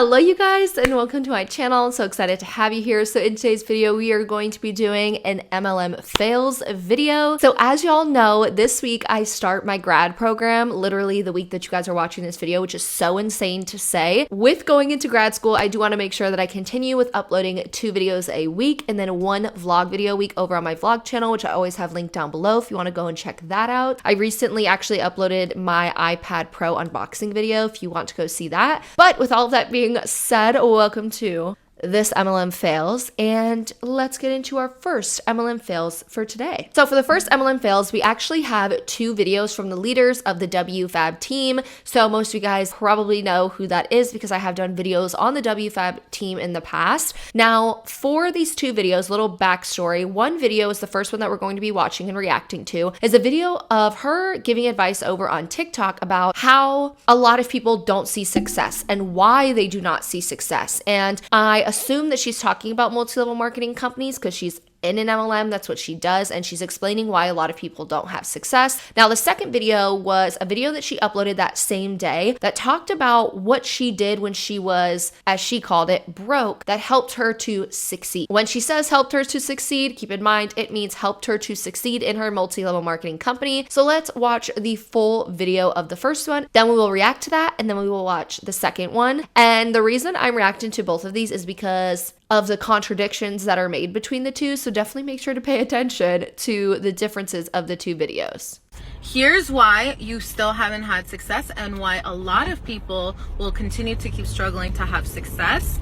Hello you guys and welcome to my channel. I'm so excited to have you here. So in today's video, we are going to be doing an MLM fails video. So as y'all know, this week I start my grad program, literally the week that you guys are watching this video, which is so insane to say. With going into grad school, I do want to make sure that I continue with uploading 2 videos a week and then 1 vlog video a week over on my vlog channel, which I always have linked down below if you want to go and check that out. I recently actually uploaded my iPad Pro unboxing video if you want to go see that. But with all of that being said, welcome to this MLM fails, and let's get into our first MLM fails for today. So for the first MLM fails, we actually have 2 videos from the leaders of the WFABB team. So most of you guys probably know who that is because I have done videos on the WFABB team in the past. Now for these 2 videos, little backstory. One video is the first one that we're going to be watching and reacting to, is a video of her giving advice over on TikTok about how a lot of people don't see success and why they do not see success. And I assume that she's talking about multi-level marketing companies because she's in an MLM, that's what she does, and she's explaining why a lot of people don't have success. Now, the second video was a video that she uploaded that same day that talked about what she did when she was, as she called it, broke, that helped her to succeed. When she says helped her to succeed, keep in mind, it means helped her to succeed in her multi-level marketing company. So let's watch the full video of the first one, then we will react to that, and then we will watch the second one. And the reason I'm reacting to both of these is because of the contradictions that are made between the 2. So definitely make sure to pay attention to the differences of the 2 videos. Here's why you still haven't had success and why a lot of people will continue to keep struggling to have success,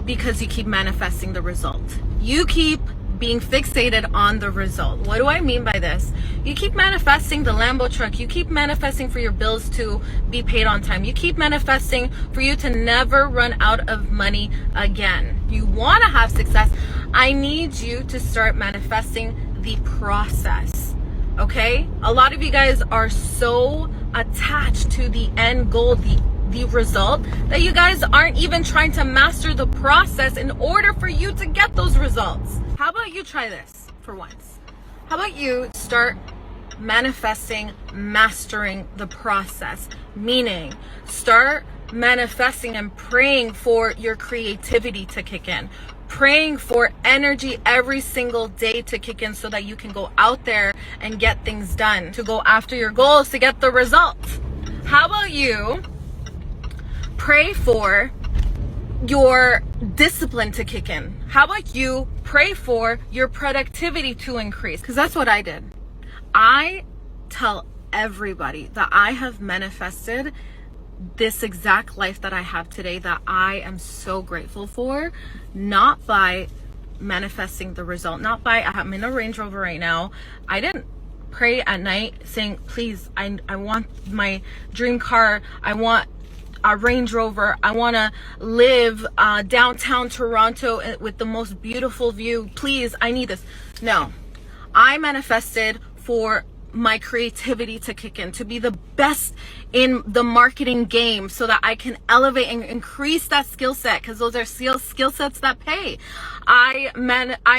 because you keep manifesting the result. You keep being fixated on the result. What do I mean by this? You keep manifesting the Lambo truck. You keep manifesting for your bills to be paid on time. You keep manifesting for you to never run out of money again. You want to have success. I need you to start manifesting the process. Okay? A lot of you guys are so attached to the end goal, the result, that you guys aren't even trying to master the process in order for you to get those results. How about you try this for once? How about you start manifesting, mastering the process? Meaning, start manifesting and praying for your creativity to kick in. Praying for energy every single day to kick in so that you can go out there and get things done, to go after your goals, to get the results. How about you pray for your discipline to kick in? How about you pray for your productivity to increase? Because that's what I did. I tell everybody that I have manifested this exact life that I have today, that I am so grateful for, not by manifesting the result, not by, I'm in a Range Rover right now. I didn't pray at night saying, please, I want my dream car, I want a Range Rover, I want to live downtown Toronto with the most beautiful view, please, I need this. No, I manifested for my creativity to kick in, to be the best in the marketing game so that I can elevate and increase that skill set, because those are skill sets that pay. I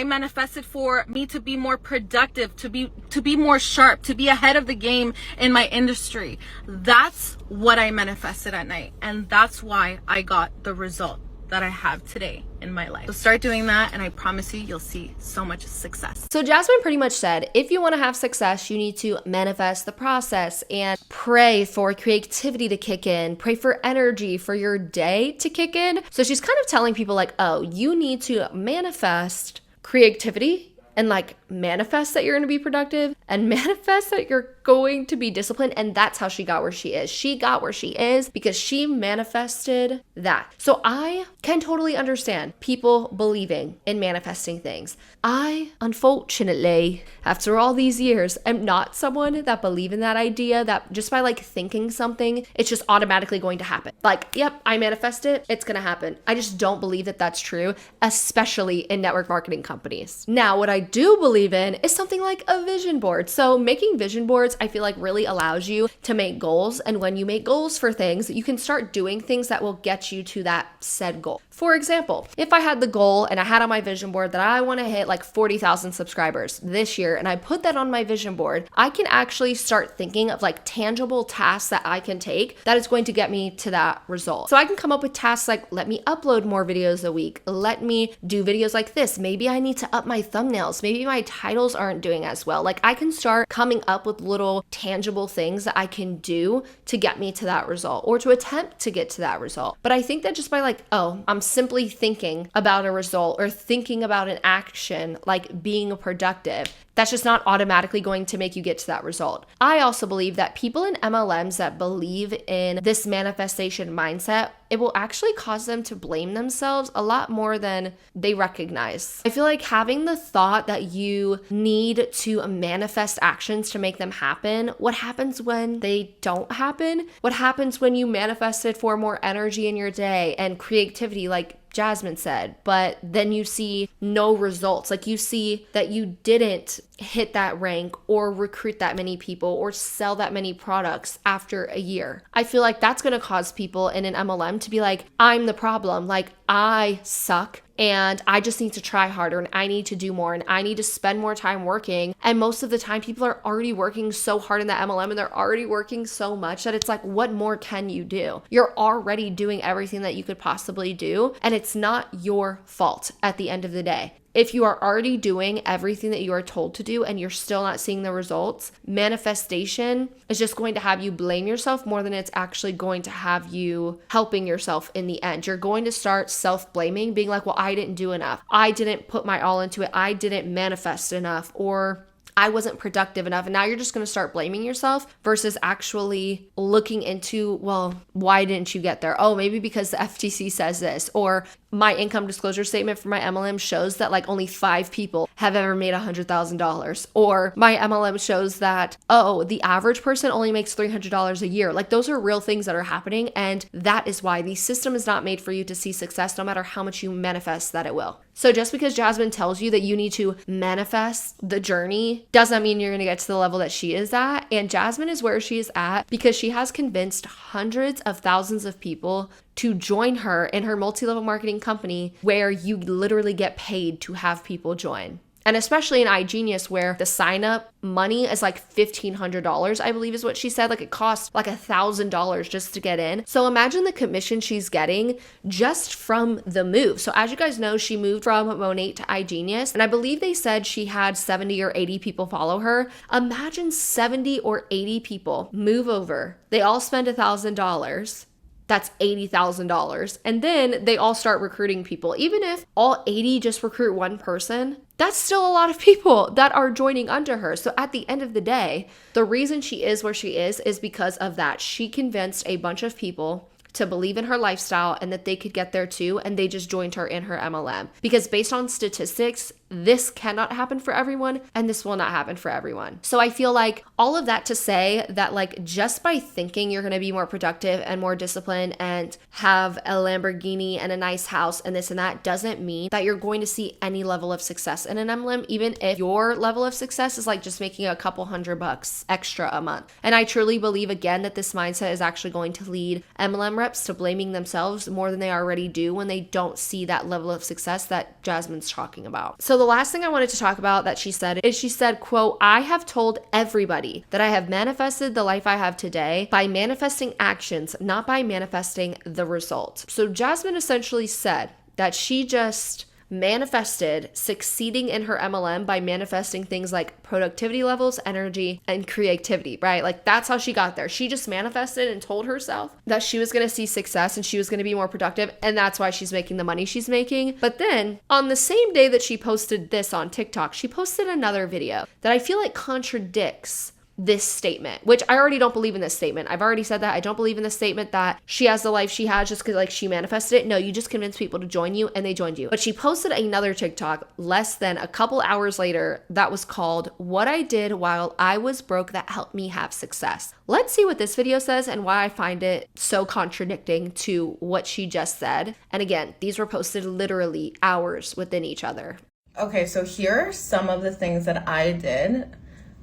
manifested for me to be more productive, to be more sharp, to be ahead of the game in my industry. That's what I manifested at night, and that's why I got the result that I have today in my life. So start doing that, and I promise you, you'll see so much success. So Jasmine pretty much said, if you want to have success, you need to manifest the process and pray for creativity to kick in, pray for energy for your day to kick in. So she's kind of telling people like, oh, you need to manifest creativity and like manifest that you're going to be productive and manifest that you're going to be disciplined. And that's how she got where she is. She got where she is because she manifested that. So I can totally understand people believing in manifesting things. I, unfortunately, after all these years, am not someone that believe in that idea that just by like thinking something, it's just automatically going to happen. Like, yep, I manifest it, it's going to happen. I just don't believe that that's true, especially in network marketing companies. Now, what I do believe in is something like a vision board. So making vision boards, I feel like really allows you to make goals. And when you make goals for things, you can start doing things that will get you to that said goal. For example, if I had the goal and I had on my vision board that I want to hit like 40,000 subscribers this year, and I put that on my vision board, I can actually start thinking of like tangible tasks that I can take that is going to get me to that result. So I can come up with tasks like, let me upload more videos a week. Let me do videos like this. Maybe I need to up my thumbnails. Maybe my titles aren't doing as well. Like I can start coming up with little tangible things that I can do to get me to that result or to attempt to get to that result. But I think that just by like, oh, I'm simply thinking about a result or thinking about an action, like being productive, that's just not automatically going to make you get to that result. I also believe that people in MLMs that believe in this manifestation mindset, it will actually cause them to blame themselves a lot more than they recognize. I feel like having the thought that you need to manifest actions to make them happen, what happens when they don't happen? What happens when you manifested for more energy in your day and creativity, like Jasmine said, but then you see no results. Like you see that you didn't hit that rank or recruit that many people or sell that many products after a year. I feel like that's going to cause people in an MLM to be like, I'm the problem. Like I suck and I just need to try harder and I need to do more and I need to spend more time working. And most of the time people are already working so hard in the MLM and they're already working so much that it's like, what more can you do? You're already doing everything that you could possibly do. And it's not your fault at the end of the day. If you are already doing everything that you are told to do and you're still not seeing the results, manifestation is just going to have you blame yourself more than it's actually going to have you helping yourself in the end. You're going to start self-blaming, being like, well, I didn't do enough. I didn't put my all into it. I didn't manifest enough, or I wasn't productive enough. And now you're just going to start blaming yourself versus actually looking into, well, why didn't you get there? Oh, maybe because the FTC says this, or my income disclosure statement for my MLM shows that like only 5 people have ever made $100,000, or my MLM shows that, oh, the average person only makes $300 a year. Like those are real things that are happening. And that is why the system is not made for you to see success, no matter how much you manifest that it will. So just because Jasmine tells you that you need to manifest the journey doesn't mean you're going to get to the level that she is at. And Jasmine is where she is at because she has convinced hundreds of thousands of people to join her in her multi-level marketing company where you literally get paid to have people join. And especially in iGenius, where the sign up money is like $1,500, I believe is what she said. Like it costs like $1,000 just to get in. So imagine the commission she's getting just from the move. So as you guys know, she moved from Monate to iGenius. And I believe they said she had 70 or 80 people follow her. Imagine 70 or 80 people move over. They all spend $1,000. That's $80,000. And then they all start recruiting people. Even if all 80 just recruit one person, that's still a lot of people that are joining under her. So at the end of the day, the reason she is where she is because of that. She convinced a bunch of people to believe in her lifestyle and that they could get there too. And they just joined her in her MLM. Because based on statistics, this cannot happen for everyone and this will not happen for everyone. So I feel like all of that to say that like just by thinking you're going to be more productive and more disciplined and have a Lamborghini and a nice house and this and that doesn't mean that you're going to see any level of success in an MLM, even if your level of success is like just making a couple $100 extra a month. And I truly believe again that this mindset is actually going to lead MLM reps to blaming themselves more than they already do when they don't see that level of success that Jasmine's talking about. So the last thing I wanted to talk about that she said is she said, quote, I have told everybody that I have manifested the life I have today by manifesting actions, not by manifesting the result. So Jasmine essentially said that she just manifested succeeding in her MLM by manifesting things like productivity levels, energy, and creativity, right? Like that's how she got there. She just manifested and told herself that she was going to see success and she was going to be more productive. And that's why she's making the money she's making. But then on the same day that she posted this on TikTok, she posted another video that I feel like contradicts this statement, which I already don't believe in this statement. I've already said that. I don't believe in the statement that she has the life she has just because like she manifested it. No, you just convinced people to join you and they joined you. But she posted another TikTok less than a couple hours later that was called What I Did While I Was Broke That Helped Me Have Success. Let's see what this video says and why I find it so contradicting to what she just said. And again, these were posted literally hours within each other. Okay, so here are some of the things that I did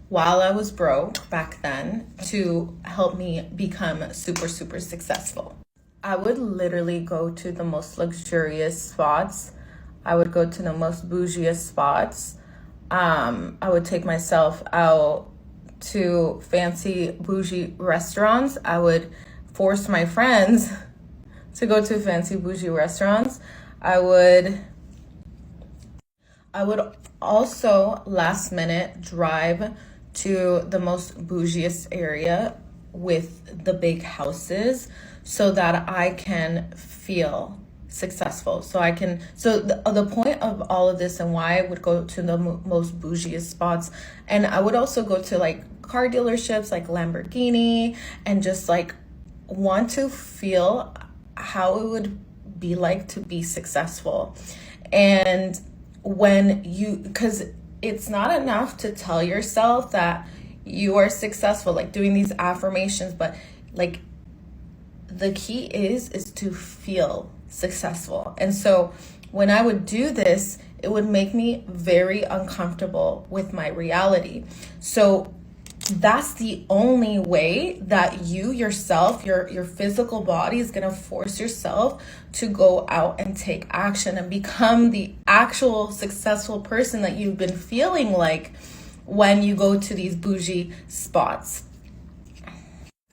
while I was broke back then to help me become super, super successful. I would literally go to the most luxurious spots. I would go to the most bougiest spots. I would take myself out to fancy bougie restaurants. I would force my friends to go to fancy bougie restaurants. I would also last minute drive to the most bougiest area with the big houses so that I can feel successful. So the point of all of this and why I would go to the most bougiest spots, and I would also go to like car dealerships like Lamborghini and just like want to feel how it would be like to be successful. And because it's not enough to tell yourself that you are successful, like doing these affirmations, but like the key is to feel successful. And so when I would do this, it would make me very uncomfortable with my reality. So that's the only way that you yourself, your physical body is going to force yourself to go out and take action and become the actual successful person that you've been feeling like when you go to these bougie spots.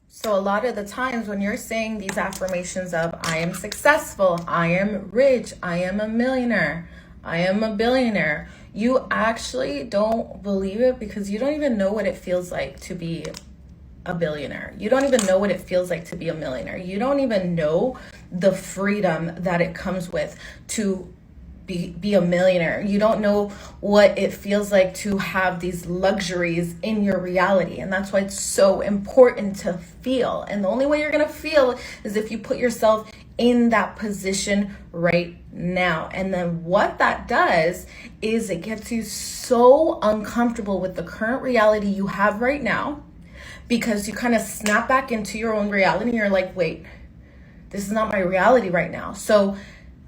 So a lot of the times when you're saying these affirmations of I am successful, I am rich, I am a millionaire, I am a billionaire, you actually don't believe it because you don't even know what it feels like to be a billionaire. You don't even know what it feels like to be a millionaire. You don't even know the freedom that it comes with to be a millionaire. You don't know what it feels like to have these luxuries in your reality. And that's why it's so important to feel. And the only way you're going to feel is if you put yourself in that position right now. And then what that does is it gets you so uncomfortable with the current reality you have right now, because you kind of snap back into your own reality and you're like, wait, this is not my reality right now. So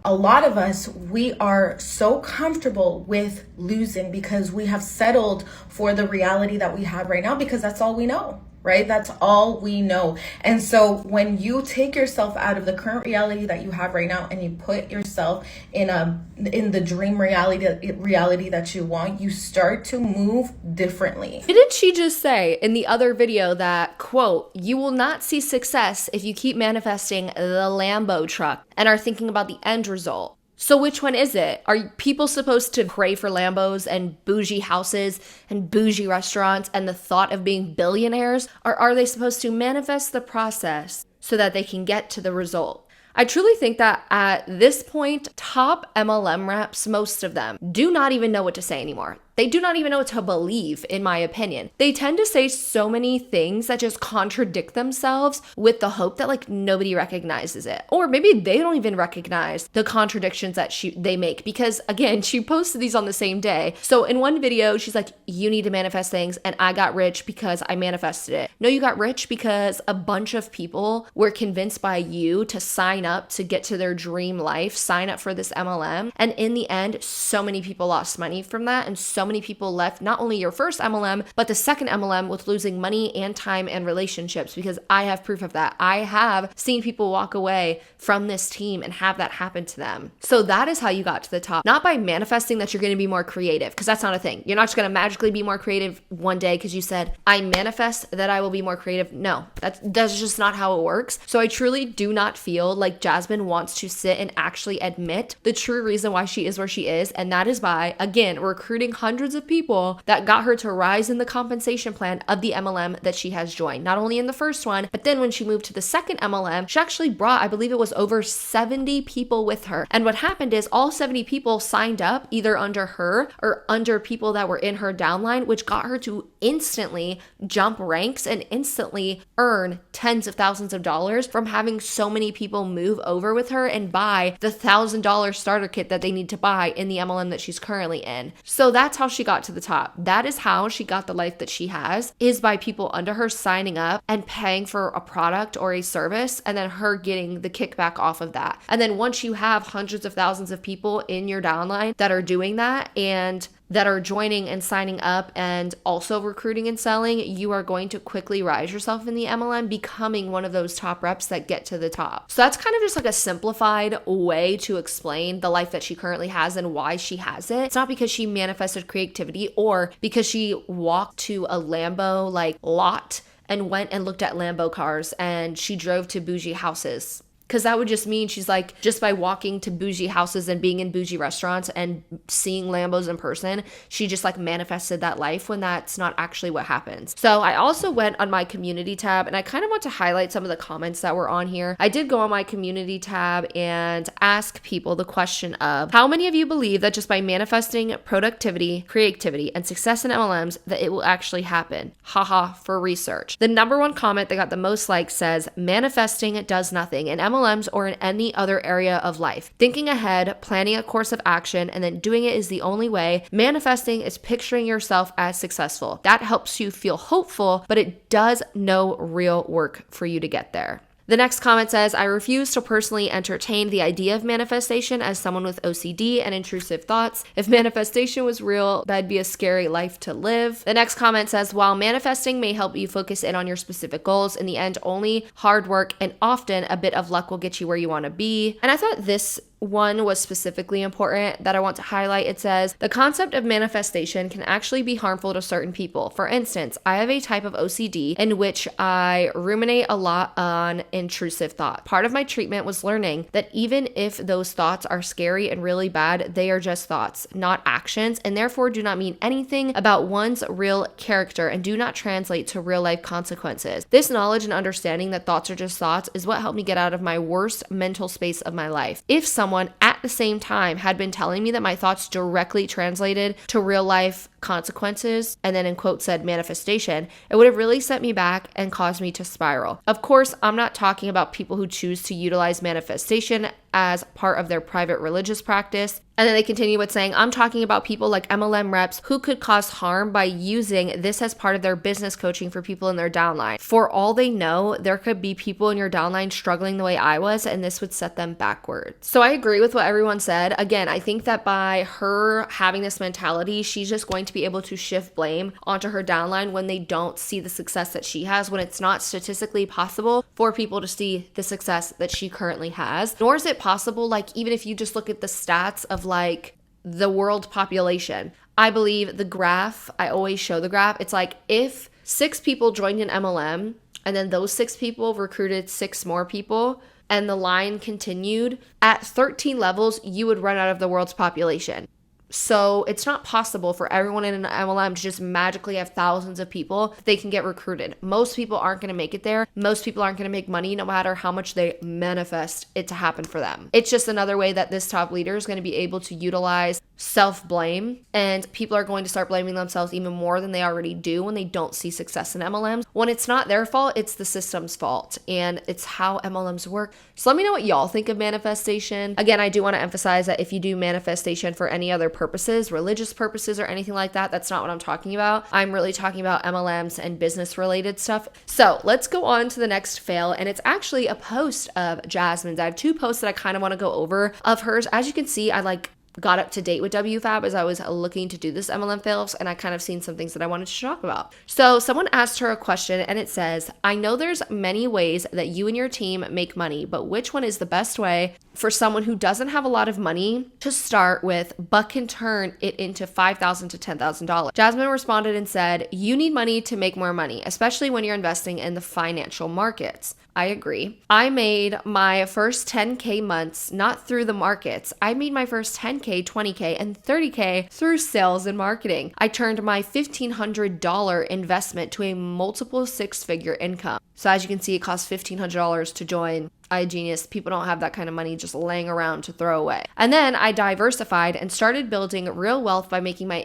a lot of us, we are so comfortable with losing because we have settled for the reality that we have right now because that's all we know, right? That's all we know. And so when you take yourself out of the current reality that you have right now and you put yourself in the dream reality that you want, you start to move differently. Didn't she just say in the other video that, quote, you will not see success if you keep manifesting the Lambo truck and are thinking about the end result? So which one is it? Are people supposed to pray for Lambos and bougie houses and bougie restaurants and the thought of being billionaires? Or are they supposed to manifest the process so that they can get to the result? I truly think that at this point, top MLM reps, most of them, do not even know what to say anymore. They do not even know what to believe, in my opinion. They tend to say so many things that just contradict themselves with the hope that like nobody recognizes it. Or maybe they don't even recognize the contradictions that they make because again, she posted these on the same day. So in one video, she's like, you need to manifest things and I got rich because I manifested it. No, you got rich because a bunch of people were convinced by you to sign up to get to their dream life, sign up for this MLM. And in the end, so many people lost money from that and so many people left not only your first MLM, but the second MLM with losing money and time and relationships, because I have proof of that. I have seen people walk away from this team and have that happen to them. So that is how you got to the top, not by manifesting that you're going to be more creative, because that's not a thing. You're not just going to magically be more creative one day because you said, I manifest that I will be more creative. No, that's just not how it works. So I truly do not feel like Jasmine wants to sit and actually admit the true reason why she is where she is. And that is by, again, recruiting hundreds of people that got her to rise in the compensation plan of the MLM that she has joined. Not only in the first one, but then when she moved to the second MLM, she actually brought, I believe it was over 70 people with her. And what happened is all 70 people signed up either under her or under people that were in her downline, which got her to instantly jump ranks and instantly earn tens of thousands of dollars from having so many people move over with her and buy the $1,000 starter kit that they need to buy in the MLM that she's currently in. So that's how she got to the top. That is how she got the life that she has, is by people under her signing up and paying for a product or a service and then her getting the kickback off of that. And then once you have hundreds of thousands of people in your downline that are doing that and that are joining and signing up and also recruiting and selling, you are going to quickly rise yourself in the MLM, becoming one of those top reps that get to the top. So that's kind of just like a simplified way to explain the life that she currently has and why she has it. It's not because she manifested creativity or because she walked to a Lambo like lot and went and looked at Lambo cars and she drove to bougie houses. Because that would just mean she's like, just by walking to bougie houses and being in bougie restaurants and seeing Lambos in person, she just like manifested that life when that's not actually what happens. So I also went on my community tab and I kind of want to highlight some of the comments that were on here. I did go on my community tab and ask people the question of how many of you believe that just by manifesting productivity, creativity, and success in MLMs that it will actually happen? Haha, for research. The number one comment that got the most likes says, manifesting does nothing. And MLMs or in any other area of life. Thinking ahead, planning a course of action, and then doing it is the only way. Manifesting is picturing yourself as successful. That helps you feel hopeful, but it does no real work for you to get there. The next comment says, I refuse to personally entertain the idea of manifestation as someone with OCD and intrusive thoughts. If manifestation was real, that'd be a scary life to live. The next comment says, while manifesting may help you focus in on your specific goals, in the end, only hard work and often a bit of luck will get you where you want to be. And I thought this one was specifically important that I want to highlight. It says, the concept of manifestation can actually be harmful to certain people. For instance, I have a type of OCD in which I ruminate a lot on intrusive thought. Part of my treatment was learning that even if those thoughts are scary and really bad, they are just thoughts, not actions, and therefore do not mean anything about one's real character and do not translate to real life consequences. This knowledge and understanding that thoughts are just thoughts is what helped me get out of my worst mental space of my life. If someone at the same time had been telling me that my thoughts directly translated to real life consequences, and then in quotes said manifestation, it would have really set me back and caused me to spiral. Of course, I'm not talking about people who choose to utilize manifestation as part of their private religious practice. And then they continue with saying, I'm talking about people like MLM reps who could cause harm by using this as part of their business coaching for people in their downline. For all they know, there could be people in your downline struggling the way I was, and this would set them backwards. So I agree with what everyone said. Again, I think that by her having this mentality, she's just going to be able to shift blame onto her downline when they don't see the success that she has, when it's not statistically possible for people to see the success that she currently has. Nor is it possible, like, even if you just look at the stats of like the world population. I believe the graph, I always show the graph. It's like if 6 people joined an MLM and then those 6 people recruited 6 more people and the line continued, at 13 levels, you would run out of the world's population. So it's not possible for everyone in an MLM to just magically have thousands of people they can get recruited. Most people aren't going to make it there. Most people aren't going to make money no matter how much they manifest it to happen for them. It's just another way that this top leader is going to be able to utilize self-blame, and people are going to start blaming themselves even more than they already do when they don't see success in MLMs. When it's not their fault, it's the system's fault, and it's how MLMs work. So let me know what y'all think of manifestation. Again, I do want to emphasize that if you do manifestation for any other purposes, religious purposes or anything like that, that's not what I'm talking about. I'm really talking about MLMs and business related stuff. So let's go on to the next fail, and it's actually a post of Jasmine's. I have 2 posts that I kind of want to go over of hers. As you can see, I got up to date with WFABB as I was looking to do this MLM fails, and I kind of seen some things that I wanted to talk about. So someone asked her a question, and it says, I know there's many ways that you and your team make money, but which one is the best way for someone who doesn't have a lot of money to start with, but can turn it into $5,000 to $10,000? Jasmine responded and said, you need money to make more money, especially when you're investing in the financial markets. I agree. I made my first 10K months not through the markets. I made my first 10K, 20K, and 30K through sales and marketing. I turned my $1,500 investment to a multiple 6-figure income. So as you can see, it costs $1,500 to join iGenius. People don't have that kind of money just laying around to throw away. And then I diversified and started building real wealth by making my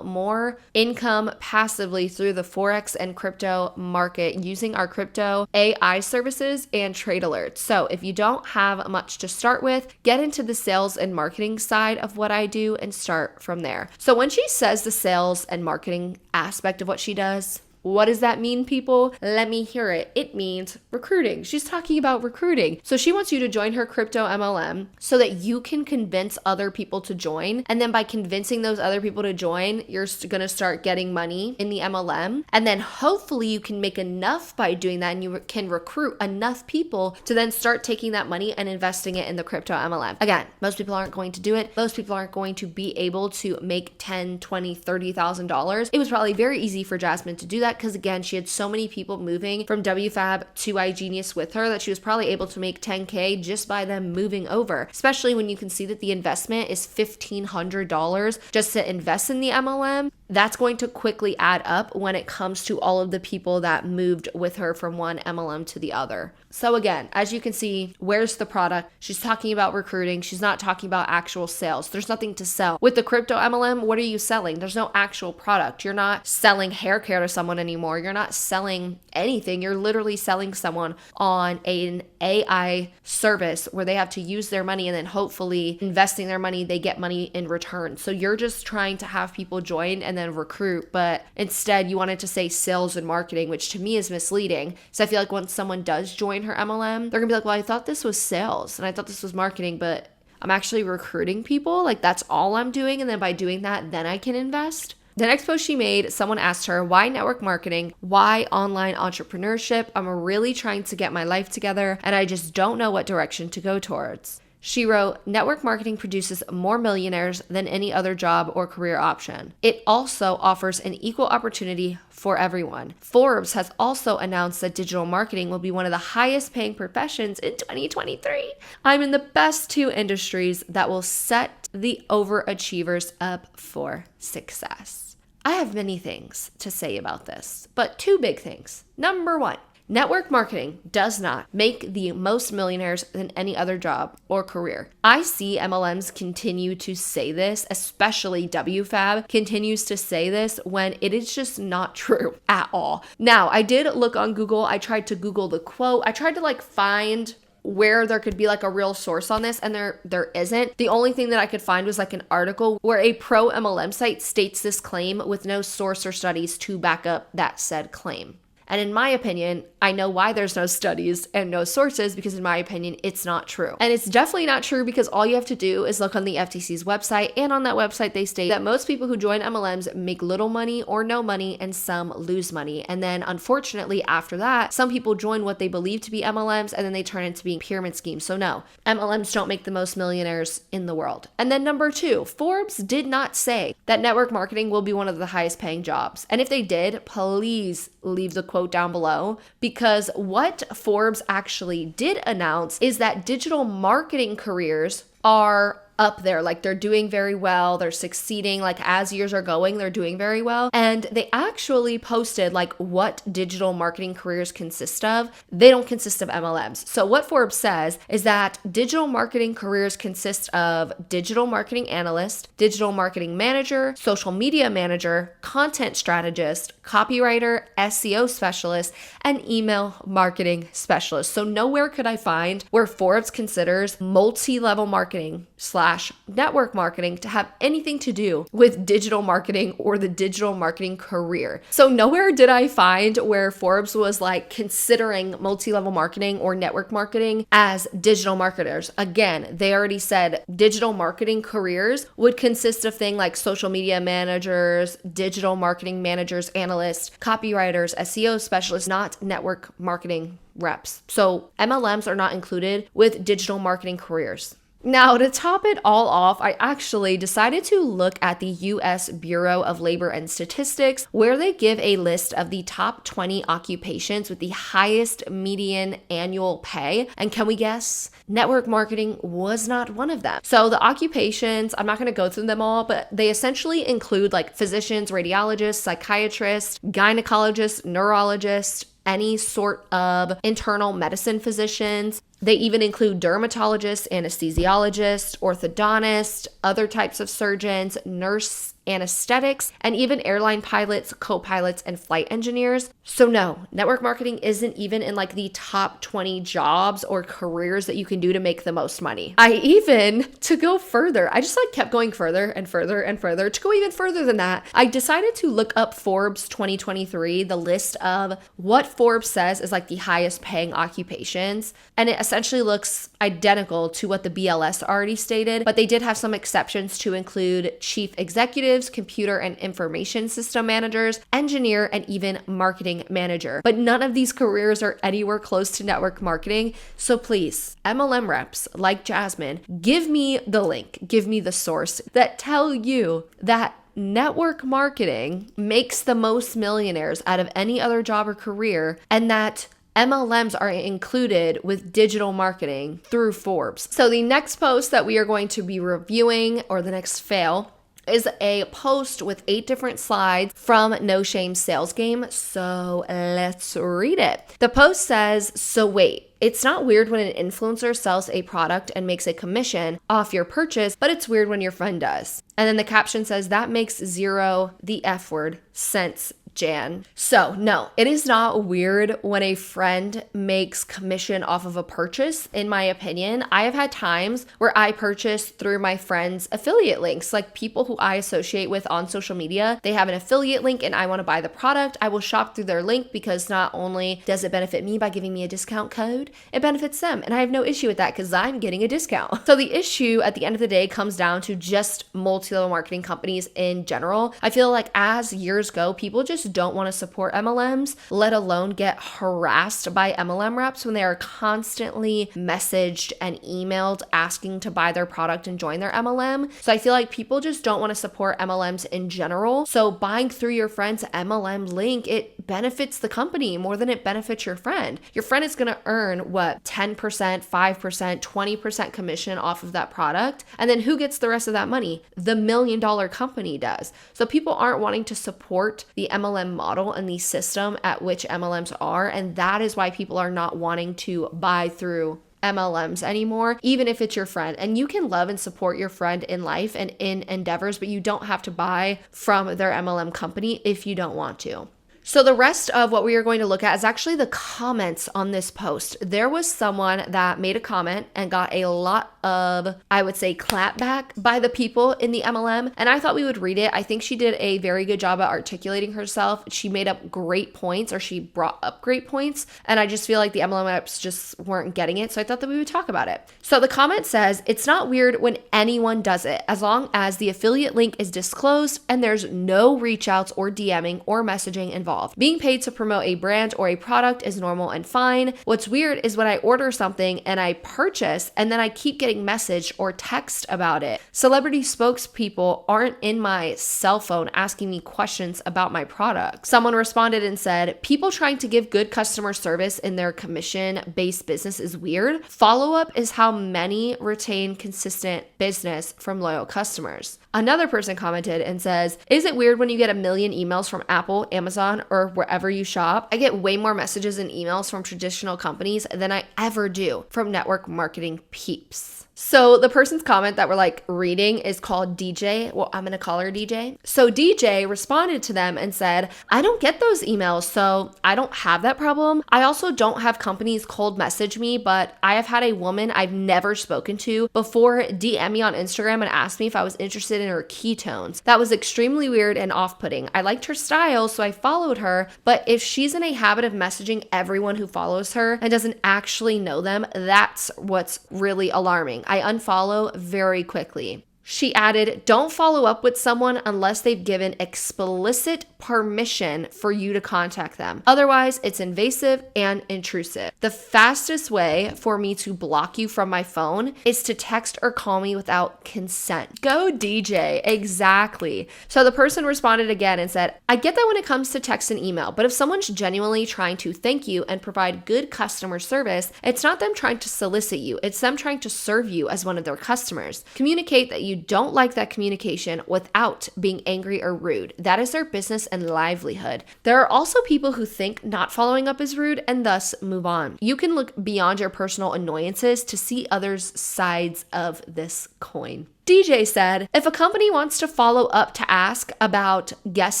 more income passively through the Forex and crypto market using our crypto AI services and trade alerts. So if you don't have much to start with, get into the sales and marketing side of what I do and start from there. So when she says the sales and marketing aspect of what she does, What does that mean, people? Let me hear it. It means recruiting. She's talking about recruiting. So she wants you to join her crypto MLM so that you can convince other people to join. And then by convincing those other people to join, you're going to start getting money in the MLM. And then hopefully you can make enough by doing that, and you can recruit enough people to then start taking that money and investing it in the crypto MLM. Again, most people aren't going to do it. Most people aren't going to be able to make $10,000, $20,000, $30,000. It was probably very easy for Jasmine to do that because, again, she had so many people moving from WFABB to iGenius with her that she was probably able to make $10K just by them moving over, especially when you can see that the investment is $1,500 just to invest in the MLM. That's going to quickly add up when it comes to all of the people that moved with her from one MLM to the other. So again, as you can see, where's the product? She's talking about recruiting. She's not talking about actual sales. There's nothing to sell. With the crypto MLM, what are you selling? There's no actual product. You're not selling hair care to someone anymore. You're not selling anything. You're literally selling someone on an AI service where they have to use their money, and then hopefully investing their money, they get money in return. So you're just trying to have people join and then recruit, but instead you wanted to say sales and marketing, which to me is misleading. So I feel like when someone does join her MLM, they're gonna be like, well, I thought this was sales and I thought this was marketing, but I'm actually recruiting people. Like, that's all I'm doing. And then by doing that, then I can invest. The next post she made, someone asked her, why network marketing? Why online entrepreneurship? I'm really trying to get my life together and I just don't know what direction to go towards. She wrote, network marketing produces more millionaires than any other job or career option. It also offers an equal opportunity for everyone. Forbes has also announced that digital marketing will be one of the highest paying professions in 2023. I'm in the best two industries that will set the overachievers up for success. I have many things to say about this, but two big things. Number one, network marketing does not make the most millionaires than any other job or career. I see MLMs continue to say this, especially WFABB continues to say this when it is just not true at all. Now, I did look on Google. I tried to Google the quote. I tried to find where there could be a real source on this, and there isn't. The only thing that I could find was an article where a pro MLM site states this claim with no source or studies to back up that said claim. And in my opinion, I know why there's no studies and no sources, because in my opinion, it's not true. And it's definitely not true because all you have to do is look on the FTC's website, and on that website, they state that most people who join MLMs make little money or no money, and some lose money. And then unfortunately, after that, some people join what they believe to be MLMs, and then they turn into being pyramid schemes. So no, MLMs don't make the most millionaires in the world. And then number two, Forbes did not say that network marketing will be one of the highest paying jobs. And if they did, please leave the quote down below, because what Forbes actually did announce is that digital marketing careers are up there. They're doing very well. They're succeeding. As years are going, they're doing very well. And they actually posted what digital marketing careers consist of. They don't consist of MLMs. So what Forbes says is that digital marketing careers consist of digital marketing analyst, digital marketing manager, social media manager, content strategist, copywriter, SEO specialist, and email marketing specialist. So nowhere could I find where Forbes considers multi-level marketing / network marketing to have anything to do with digital marketing or the digital marketing career. So nowhere did I find where Forbes was considering multi-level marketing or network marketing as digital marketers. Again, they already said digital marketing careers would consist of things like social media managers, digital marketing managers, analysts, copywriters, SEO specialists, not network marketing reps. So MLMs are not included with digital marketing careers. Now, to top it all off, I actually decided to look at the U.S. Bureau of Labor and Statistics, where they give a list of the top 20 occupations with the highest median annual pay. And can we guess? Network marketing was not one of them. So the occupations, I'm not going to go through them all, but they essentially include physicians, radiologists, psychiatrists, gynecologists, neurologists, any sort of internal medicine physicians. They even include dermatologists, anesthesiologists, orthodontists, other types of surgeons, nurse anesthetics, and even airline pilots, co-pilots, and flight engineers. So no, network marketing isn't even in like the top 20 jobs or careers that you can do to make the most money. To go further, I just like kept going further and further and further. To go even further than that, I decided to look up Forbes 2023, the list of what Forbes says is like the highest paying occupations. And it essentially looks identical to what the BLS already stated, but they did have some exceptions to include chief executives, computer and information system managers, engineer, and even marketing manager. But none of these careers are anywhere close to network marketing. So please, MLM reps like Jasmine, give me the link, give me the source that tell you that network marketing makes the most millionaires out of any other job or career, and that MLMs are included with digital marketing through Forbes. So the next post that we are going to be reviewing, or the next fail, is a post with 8 different slides from No Shame Sales Game. So let's read it. The post says, so wait, it's not weird when an influencer sells a product and makes a commission off your purchase, but it's weird when your friend does. And then the caption says, that makes zero, the F word, sense, Jan. So no, it is not weird when a friend makes commission off of a purchase, in my opinion. I have had times where I purchase through my friends' affiliate links, like people who I associate with on social media. They have an affiliate link and I want to buy the product. I will shop through their link because not only does it benefit me by giving me a discount code, it benefits them. And I have no issue with that because I'm getting a discount. So the issue at the end of the day comes down to just multi-level marketing companies in general. I feel like as years go, people just don't want to support MLMs, let alone get harassed by MLM reps when they are constantly messaged and emailed asking to buy their product and join their MLM. So I feel like people just don't want to support MLMs in general. So buying through your friend's MLM link, it benefits the company more than it benefits your friend. Your friend is going to earn what, 10%, 5%, 20% commission off of that product. And then who gets the rest of that money? The $1 million company does. So people aren't wanting to support the MLM model and the system at which MLMs are. And that is why people are not wanting to buy through MLMs anymore, even if it's your friend. And you can love and support your friend in life and in endeavors, but you don't have to buy from their MLM company if you don't want to. So the rest of what we are going to look at is actually the comments on this post. There was someone that made a comment and got a lot of, I would say, clapback by the people in the MLM. And I thought we would read it. I think she did a very good job at articulating herself. She made up great points, or she brought up great points. And I just feel like the MLM reps just weren't getting it. So I thought that we would talk about it. So the comment says, it's not weird when anyone does it, as long as the affiliate link is disclosed and there's no reach outs or DMing or messaging involved. Being paid to promote a brand or a product is normal and fine. What's weird is when I order something and I purchase and then I keep getting messaged or text about it. Celebrity spokespeople aren't in my cell phone asking me questions about my product. Someone responded and said, people trying to give good customer service in their commission-based business is weird. Follow-up is how many retain consistent business from loyal customers. Another person commented and says, is it weird when you get 1 million emails from Apple, Amazon, or wherever you shop? I get way more messages and emails from traditional companies than I ever do from network marketing peeps. So the person's comment that we're like reading is called DJ. Well, I'm going to call her DJ. So DJ responded to them and said, I don't get those emails, so I don't have that problem. I also don't have companies cold message me, but I have had a woman I've never spoken to before DM me on Instagram and ask me if I was interested in her ketones. That was extremely weird and off-putting. I liked her style, so I followed her, but if she's in a habit of messaging everyone who follows her and doesn't actually know them, that's what's really alarming. I unfollow very quickly. She added, don't follow up with someone unless they've given explicit permission for you to contact them. Otherwise, it's invasive and intrusive. The fastest way for me to block you from my phone is to text or call me without consent. Go DJ. Exactly. So the person responded again and said, I get that when it comes to text and email, but if someone's genuinely trying to thank you and provide good customer service, it's not them trying to solicit you. It's them trying to serve you as one of their customers. Communicate that you don't like that communication without being angry or rude. That is their business and livelihood. There are also people who think not following up is rude and thus move on. You can look beyond your personal annoyances to see others' sides of this coin. DJ said, if a company wants to follow up to ask about guest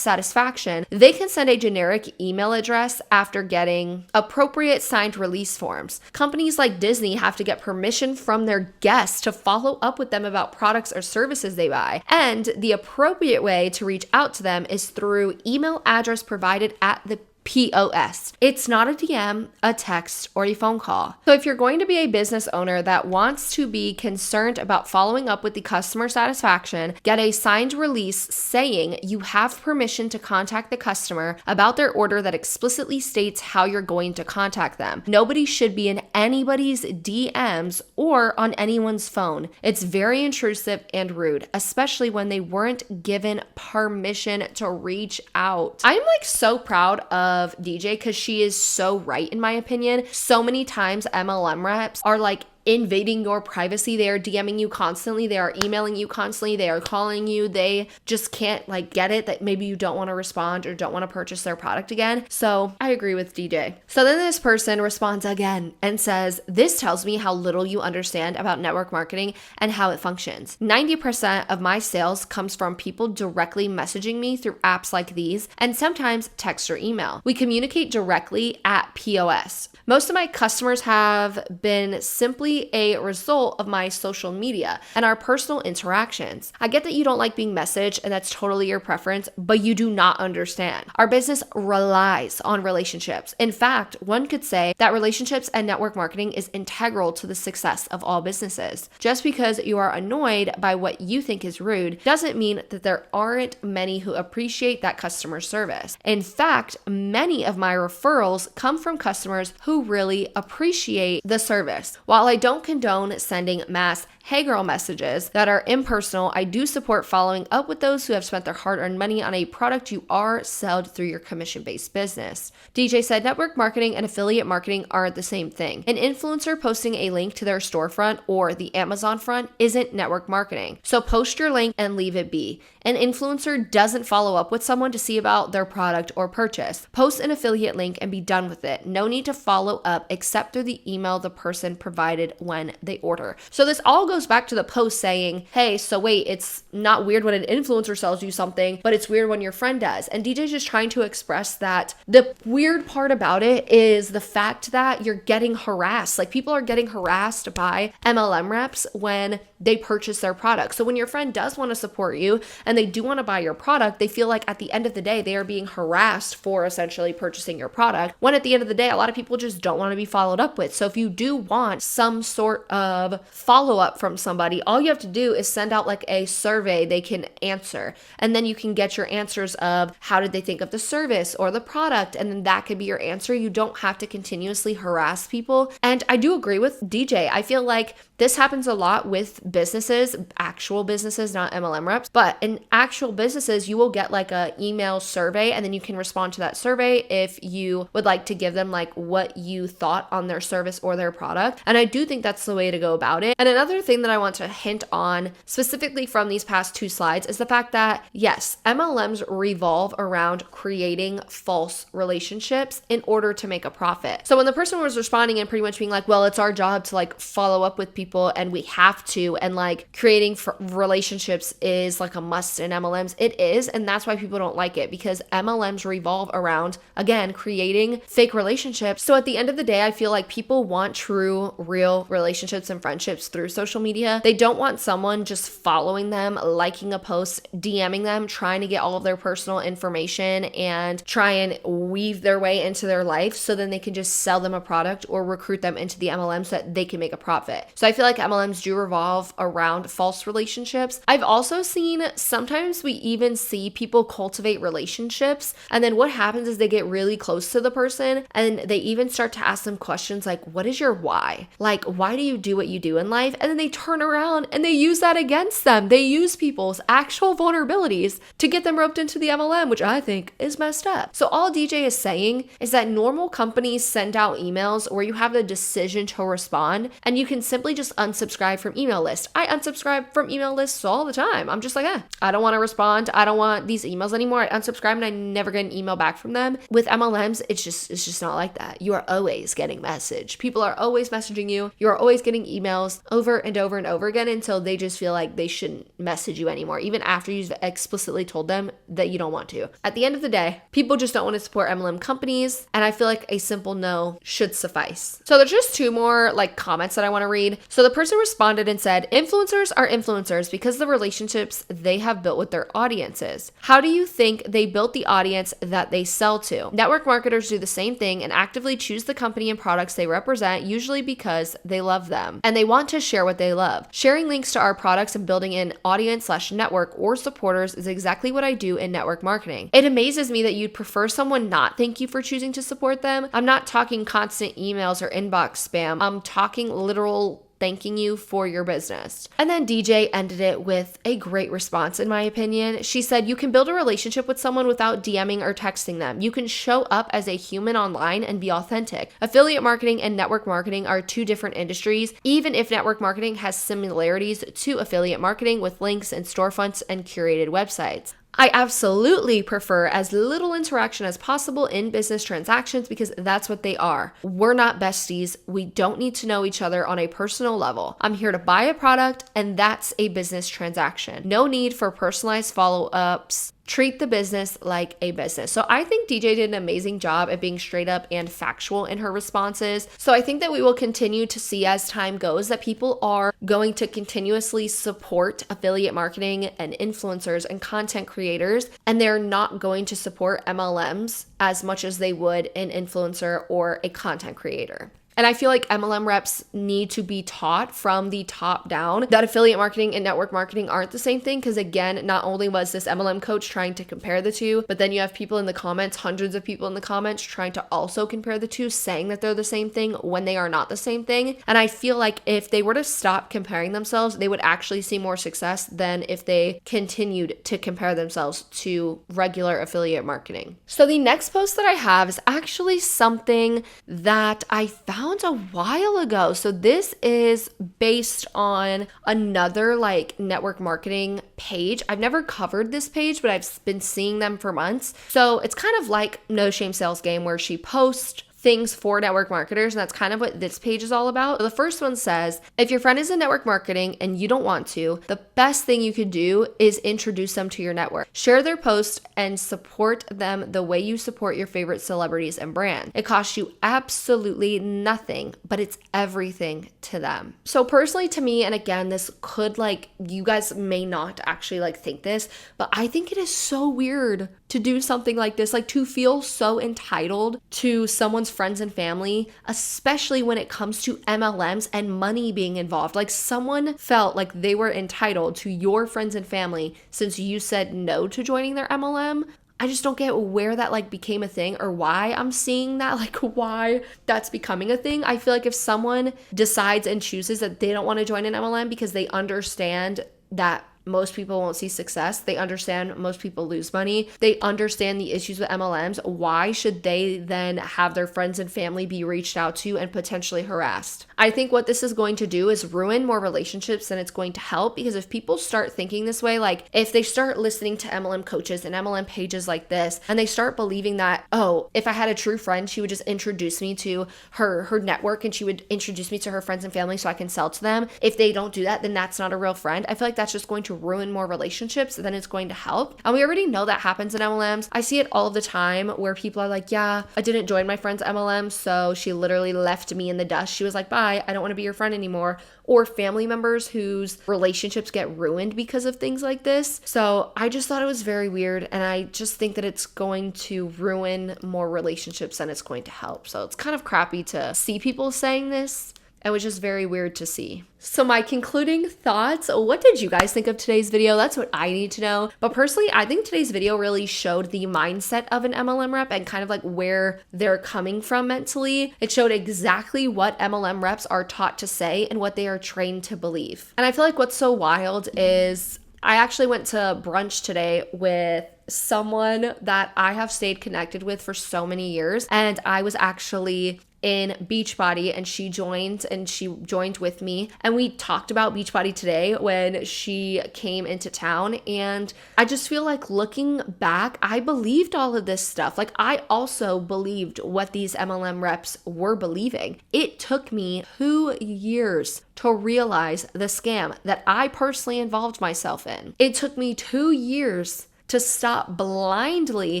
satisfaction, they can send a generic email address after getting appropriate signed release forms. Companies like Disney have to get permission from their guests to follow up with them about products or services they buy. And the appropriate way to reach out to them is through email address provided at the POS. It's not a DM, a text, or a phone call. So if you're going to be a business owner that wants to be concerned about following up with the customer satisfaction, get a signed release saying you have permission to contact the customer about their order that explicitly states how you're going to contact them. Nobody should be in anybody's DMs or on anyone's phone. It's very intrusive and rude, especially when they weren't given permission to reach out. I'm so proud of DJ because she is so right in my opinion. So many times MLM reps are invading your privacy. They are DMing you constantly. They are emailing you constantly. They are calling you. They just can't get it that maybe you don't want to respond or don't want to purchase their product again. So I agree with DJ. So then this person responds again and says, this tells me how little you understand about network marketing and how it functions. 90% of my sales comes from people directly messaging me through apps like these and sometimes text or email. We communicate directly at POS. Most of my customers have been simply a result of my social media and our personal interactions. I get that you don't like being messaged and that's totally your preference, but you do not understand. Our business relies on relationships. In fact, one could say that relationships and network marketing is integral to the success of all businesses. Just because you are annoyed by what you think is rude doesn't mean that there aren't many who appreciate that customer service. In fact, many of my referrals come from customers who really appreciate the service. While I don't condone sending mass hey girl messages that are impersonal, I do support following up with those who have spent their hard-earned money on a product you are sold through your commission-based business. DJ said network marketing and affiliate marketing aren't the same thing. An influencer posting a link to their storefront or the Amazon front isn't network marketing. So post your link and leave it be. An influencer doesn't follow up with someone to see about their product or purchase. Post an affiliate link and be done with it. No need to follow up except through the email the person provided when they order. So this all goes back to the post saying, hey, so wait, it's not weird when an influencer sells you something, but it's weird when your friend does. And DJ's just trying to express that the weird part about it is the fact that you're getting harassed. People are getting harassed by MLM reps when they purchase their product. So when your friend does want to support you and they do want to buy your product, they feel like at the end of the day, they are being harassed for essentially purchasing your product. When at the end of the day, a lot of people just don't want to be followed up with. So if you do want some sort of follow-up from somebody, all you have to do is send out a survey they can answer. And then you can get your answers of how did they think of the service or the product. And then that could be your answer. You don't have to continuously harass people. And I do agree with DJ. I feel like this happens a lot with businesses, actual businesses, not MLM reps, but in actual businesses, you will get a email survey and then you can respond to that survey if you would like to give them what you thought on their service or their product. And I do think that's the way to go about it. And another thing that I want to hint on specifically from these past two slides is the fact that yes, MLMs revolve around creating false relationships in order to make a profit. So when the person was responding and pretty much being well, it's our job to follow up with people and we have to, and creating relationships is a must in MLMs. It is, and that's why people don't like it, because MLMs revolve around, again, creating fake relationships. So at the end of the day, I feel like people want true, real relationships and friendships through social media. They don't want someone just following them, liking a post, DMing them, trying to get all of their personal information and try and weave their way into their life so then they can just sell them a product or recruit them into the MLM so that they can make a profit. So I feel like MLMs do revolve around false relationships. I've also seen sometimes we even see people cultivate relationships, and then what happens is they get really close to the person and they even start to ask them questions like, what is your why? Why do you do what you do in life? And then they turn around and they use that against them. They use people's actual vulnerabilities to get them roped into the MLM, which I think is messed up. So all DJ is saying is that normal companies send out emails where you have the decision to respond and you can simply just just unsubscribe from email lists. I unsubscribe from email lists all the time. I'm just like, I don't want to respond. I don't want these emails anymore. I unsubscribe and I never get an email back from them. With MLMs, it's just not like that. You are always getting message. People are always messaging you. You are always getting emails over and over and over again until they just feel like they shouldn't message you anymore, even after you've explicitly told them that you don't want to. At the end of the day, people just don't want to support MLM companies, and I feel like a simple no should suffice. So there's just two more comments that I want to read. So the person responded and said, influencers are influencers because of the relationships they have built with their audiences. How do you think they built the audience that they sell to? Network marketers do the same thing and actively choose the company and products they represent, usually because they love them and they want to share what they love. Sharing links to our products and building an audience/network or supporters is exactly what I do in network marketing. It amazes me that you'd prefer someone not thank you for choosing to support them. I'm not talking constant emails or inbox spam. I'm talking literal thanking you for your business. And then DJ ended it with a great response, in my opinion. She said, you can build a relationship with someone without DMing or texting them. You can show up as a human online and be authentic. Affiliate marketing and network marketing are two different industries, even if network marketing has similarities to affiliate marketing with links and storefronts and curated websites. I absolutely prefer as little interaction as possible in business transactions because that's what they are. We're not besties. We don't need to know each other on a personal level. I'm here to buy a product, and that's a business transaction. No need for personalized follow-ups. Treat the business like a business. So I think DJ did an amazing job at being straight up and factual in her responses. So I think that we will continue to see as time goes that people are going to continuously support affiliate marketing and influencers and content creators, and they're not going to support MLMs as much as they would an influencer or a content creator. And I feel like MLM reps need to be taught from the top down that affiliate marketing and network marketing aren't the same thing. Because again, not only was this MLM coach trying to compare the two, but then you have people in the comments, hundreds of people in the comments trying to also compare the two, saying that they're the same thing when they are not the same thing. And I feel like if they were to stop comparing themselves, they would actually see more success than if they continued to compare themselves to regular affiliate marketing. So the next post that I have is actually something that I found a while ago. So this is based on another network marketing page. I've never covered this page, but I've been seeing them for months. So it's kind of like No Shame Sales Game, where she posts things for network marketers, and that's kind of what this page is all about. The first one says, if your friend is in network marketing and you don't want to, the best thing you could do is introduce them to your network. Share their post and support them the way you support your favorite celebrities and brand. It costs you absolutely nothing, but it's everything to them. So personally to me, and again, this could you guys may not actually think this, but I think it is so weird to do something like this, to feel so entitled to someone's friends and family, especially when it comes to MLMs and money being involved. Someone felt like they were entitled to your friends and family since you said no to joining their MLM. I just don't get where that became a thing, or why I'm seeing that, why that's becoming a thing. I feel like if someone decides and chooses that they don't want to join an MLM because they understand that most people won't see success, they understand most people lose money, they understand the issues with MLMs, why should they then have their friends and family be reached out to and potentially harassed? I think what this is going to do is ruin more relationships than it's going to help, because if people start thinking this way, if they start listening to MLM coaches and MLM pages like this, and they start believing that, oh, if I had a true friend, she would just introduce me to her network and she would introduce me to her friends and family so I can sell to them. If they don't do that, then that's not a real friend. I feel like that's just going to ruin more relationships than it's going to help. And we already know that happens in MLMs. I see it all of the time where people are like, yeah, I didn't join my friend's MLM, so she literally left me in the dust. She was like, bye, I don't want to be your friend anymore. Or family members whose relationships get ruined because of things like this. So I just thought it was very weird, and I just think that it's going to ruin more relationships than it's going to help. So it's kind of crappy to see people saying this. It was just very weird to see. So my concluding thoughts, what did you guys think of today's video? That's what I need to know. But personally, I think today's video really showed the mindset of an MLM rep and kind of where they're coming from mentally. It showed exactly what MLM reps are taught to say and what they are trained to believe. And I feel like what's so wild is I actually went to brunch today with someone that I have stayed connected with for so many years. And I was actually in Beachbody and she joined with me, and we talked about Beachbody today when she came into town. And I just feel like, looking back, I believed all of this stuff. Like, I also believed what these MLM reps were believing. It took me 2 years to realize the scam that I personally involved myself in. It took me 2 years to stop blindly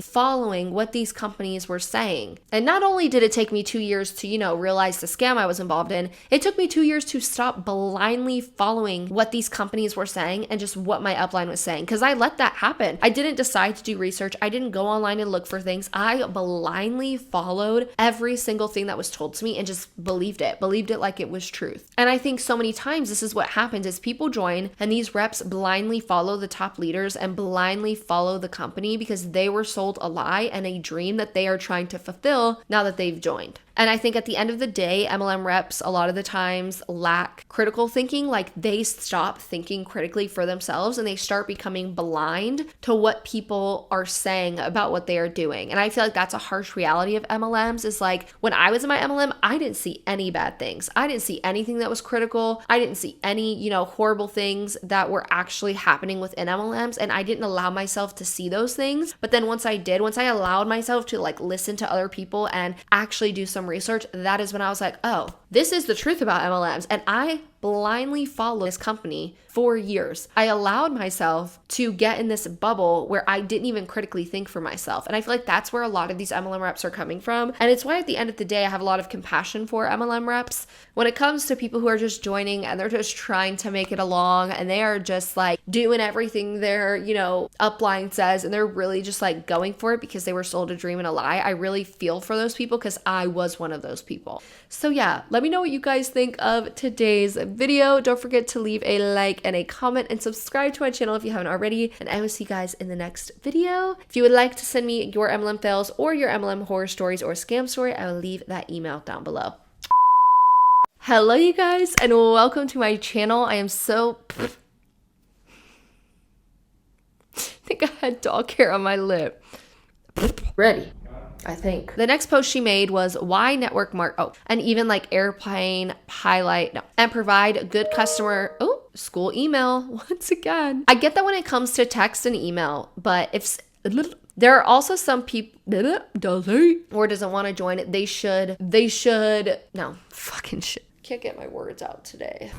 following what these companies were saying. And not only did it take me 2 years to, realize the scam I was involved in, it took me 2 years to stop blindly following what these companies were saying and just what my upline was saying. Because I let that happen. I didn't decide to do research. I didn't go online and look for things. I blindly followed every single thing that was told to me and just believed it like it was truth. And I think so many times this is what happens, is people join and these reps blindly follow the top leaders and blindly follow the company because they were sold a lie and a dream that they are trying to fulfill now that they've joined. And I think at the end of the day, MLM reps a lot of the times lack critical thinking. Like, they stop thinking critically for themselves and they start becoming blind to what people are saying about what they are doing. And I feel like that's a harsh reality of MLMs, is like, when I was in my MLM, I didn't see any bad things. I didn't see anything that was critical. I didn't see any, horrible things that were actually happening within MLMs. And I didn't allow myself to see those things. But then once I allowed myself to listen to other people and actually do some research, that is when I was like, oh, this is the truth about MLMs. And I blindly followed this company for years. I allowed myself to get in this bubble where I didn't even critically think for myself. And I feel like that's where a lot of these MLM reps are coming from. And it's why at the end of the day, I have a lot of compassion for MLM reps when it comes to people who are just joining and they're just trying to make it along and they are just doing everything their, upline says, and they're really just going for it because they were sold a dream and a lie. I really feel for those people because I was one of those people. So yeah, let me know what you guys think of today's video. Don't forget to leave a like and a comment and subscribe to my channel if you haven't already. And I will see you guys in the next video. If you would like to send me your MLM fails or your MLM horror stories or scam story, I will leave that email down below. Hello you guys, and welcome to my channel. I am so I think I had dog hair on my lip. Ready, I think. The next post she made was why network and even airplane pilot, and provide good customer, school email once again. I get that when it comes to text and email, but if there are also some people or doesn't want to join it, they should, no, fucking shit. Can't get my words out today.